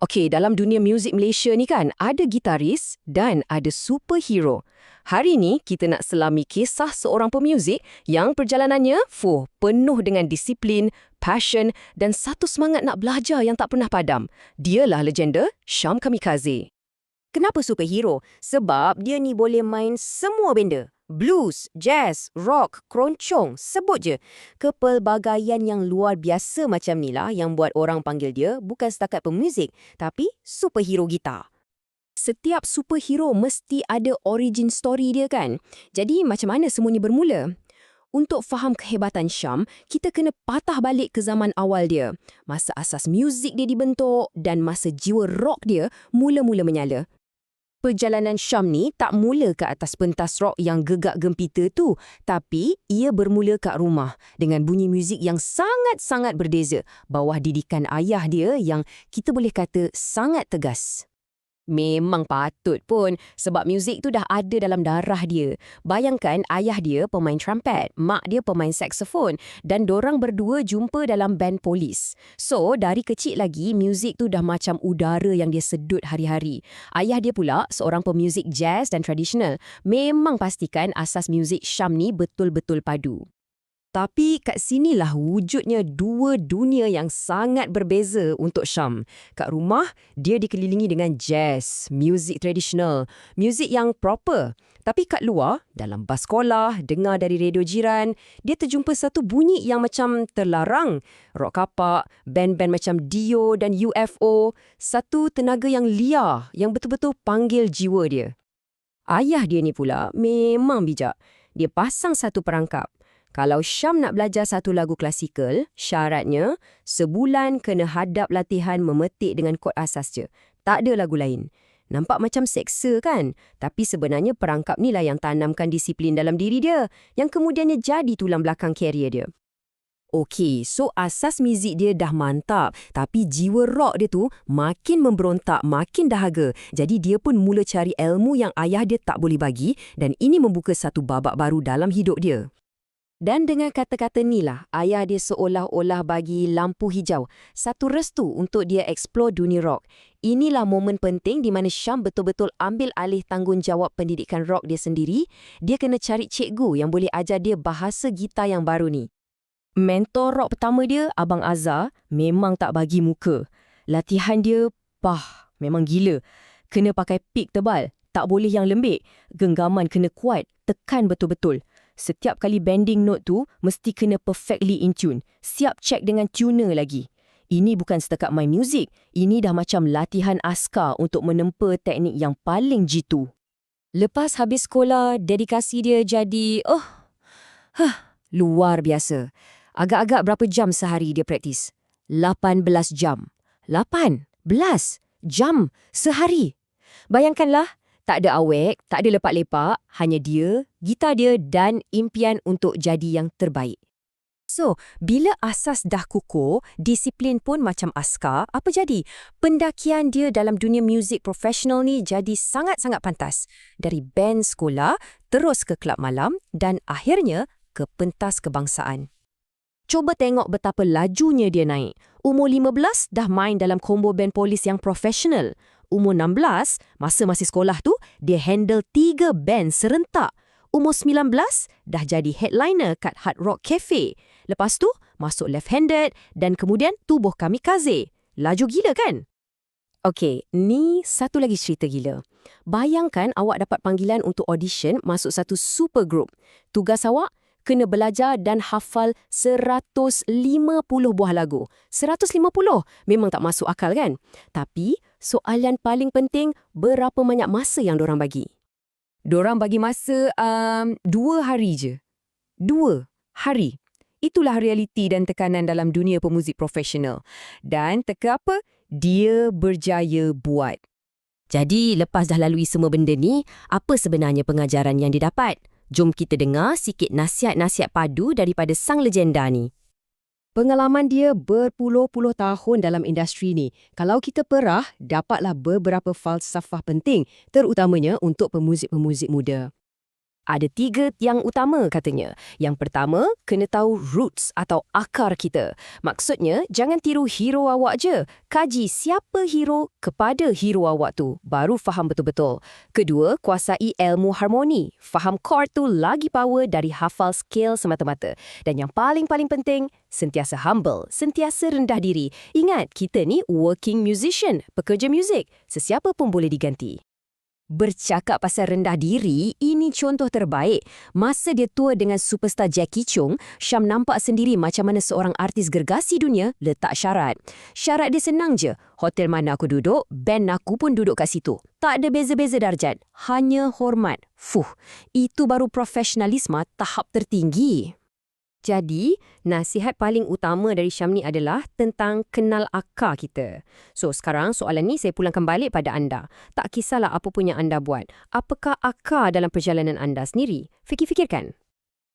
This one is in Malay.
Okey, dalam dunia muzik Malaysia ni kan, ada gitaris dan ada superhero. Hari ni kita nak selami kisah seorang pemuzik yang perjalanannya penuh dengan disiplin, passion dan satu semangat nak belajar yang tak pernah padam. Dialah legenda Syam Kamikaze. Kenapa superhero? Sebab dia ni boleh main semua benda. Blues, jazz, rock, keroncong, sebut je. Kepelbagaian yang luar biasa macam ni lah yang buat orang panggil dia bukan setakat pemuzik, tapi superhero gitar. Setiap superhero mesti ada origin story dia kan? Jadi macam mana semua ni bermula? Untuk faham kehebatan Syam, kita kena patah balik ke zaman awal dia. Masa asas muzik dia dibentuk dan masa jiwa rock dia mula-mula menyala. Perjalanan Syam ni tak mula ke atas pentas rock yang gegak gempita tu, tapi ia bermula kat rumah dengan bunyi muzik yang sangat-sangat berbeza bawah didikan ayah dia yang kita boleh kata sangat tegas. Memang patut pun sebab muzik tu dah ada dalam darah dia. Bayangkan ayah dia pemain trumpet, mak dia pemain saksofon dan dorang berdua jumpa dalam band polis. So, dari kecil lagi muzik tu dah macam udara yang dia sedut hari-hari. Ayah dia pula seorang pemuzik jazz dan tradisional. Memang pastikan asas muzik Syam ni betul-betul padu. Tapi kat sinilah wujudnya dua dunia yang sangat berbeza untuk Syam. Kat rumah, dia dikelilingi dengan jazz, muzik tradisional, muzik yang proper. Tapi kat luar, dalam bas sekolah, dengar dari radio jiran, dia terjumpa satu bunyi yang macam terlarang. Rock kapak, band-band macam Dio dan UFO, satu tenaga yang liar yang betul-betul panggil jiwa dia. Ayah dia ni pula memang bijak. Dia pasang satu perangkap. Kalau Syam nak belajar satu lagu klasikal, syaratnya sebulan kena hadap latihan memetik dengan kod asas je. Tak ada lagu lain. Nampak macam seksa kan? Tapi sebenarnya perangkap ni lah yang tanamkan disiplin dalam diri dia, yang kemudiannya jadi tulang belakang karier dia. Okey, so asas muzik dia dah mantap, tapi jiwa rock dia tu makin memberontak, makin dahaga. Jadi dia pun mula cari ilmu yang ayah dia tak boleh bagi dan ini membuka satu babak baru dalam hidup dia. Dan dengan kata-kata ni lah, ayah dia seolah-olah bagi lampu hijau, satu restu untuk dia eksplor dunia rock. Inilah momen penting di mana Syam betul-betul ambil alih tanggungjawab pendidikan rock dia sendiri. Dia kena cari cikgu yang boleh ajar dia bahasa gitar yang baru ni. Mentor rock pertama dia, Abang Azhar, memang tak bagi muka. Latihan dia, memang gila. Kena pakai pick tebal, tak boleh yang lembik. Genggaman kena kuat, tekan betul-betul. Setiap kali bending note tu, mesti kena perfectly in tune. Siap check dengan tuner lagi. Ini bukan setakat main muzik. Ini dah macam latihan askar untuk menempa teknik yang paling jitu. Lepas habis sekolah, dedikasi dia jadi, luar biasa. Agak-agak berapa jam sehari dia praktis? 18 jam. 18 jam sehari. Bayangkanlah, tak ada awek, tak ada lepak-lepak, hanya dia, gitar dia dan impian untuk jadi yang terbaik. So, bila asas dah kukuh, disiplin pun macam askar, apa jadi? Pendakian dia dalam dunia muzik profesional ni jadi sangat-sangat pantas. Dari band sekolah, terus ke kelab malam dan akhirnya ke pentas kebangsaan. Cuba tengok betapa lajunya dia naik. Umur 15 dah main dalam combo band polis yang profesional. Umur 16, masa masih sekolah tu, dia handle 3 band serentak. Umur 19, dah jadi headliner kat Hard Rock Cafe. Lepas tu, masuk left-handed dan kemudian tubuh Kamikaze. Laju gila kan? Okey, ni satu lagi cerita gila. Bayangkan awak dapat panggilan untuk audition masuk satu super group. Tugas awak, kena belajar dan hafal 150 buah lagu. 150 memang tak masuk akal kan? Tapi soalan paling penting, berapa banyak masa yang dorang bagi? Dorang bagi masa 2 hari je. 2 hari. Itulah realiti dan tekanan dalam dunia pemuzik profesional. Dan teka apa? Dia berjaya buat. Jadi lepas dah lalui semua benda ni, apa sebenarnya pengajaran yang didapat? Jom kita dengar sikit nasihat-nasihat padu daripada sang legenda ni. Pengalaman dia berpuluh-puluh tahun dalam industri ni. Kalau kita perah, dapatlah beberapa falsafah penting, terutamanya untuk pemuzik-pemuzik muda. Ada 3 tiang utama katanya. Yang pertama, kena tahu roots atau akar kita. Maksudnya, jangan tiru hero awak je. Kaji siapa hero kepada hero awak tu. Baru faham betul-betul. Kedua, kuasai ilmu harmoni. Faham chord tu lagi power dari hafal scale semata-mata. Dan yang paling-paling penting, sentiasa humble, sentiasa rendah diri. Ingat, kita ni working musician, pekerja muzik. Sesiapa pun boleh diganti. Bercakap pasal rendah diri, ini contoh terbaik. Masa dia tour dengan superstar Jackie Chung, Syam nampak sendiri macam mana seorang artis gergasi dunia letak syarat. Syarat dia senang je. Hotel mana aku duduk, band aku pun duduk kat situ. Tak ada beza-beza darjat. Hanya hormat. Itu baru profesionalisme tahap tertinggi. Jadi, nasihat paling utama dari Syam ni adalah tentang kenal akar kita. So, sekarang soalan ni saya pulangkan balik pada anda. Tak kisahlah apa pun yang anda buat. Apakah akar dalam perjalanan anda sendiri? Fikir-fikirkan.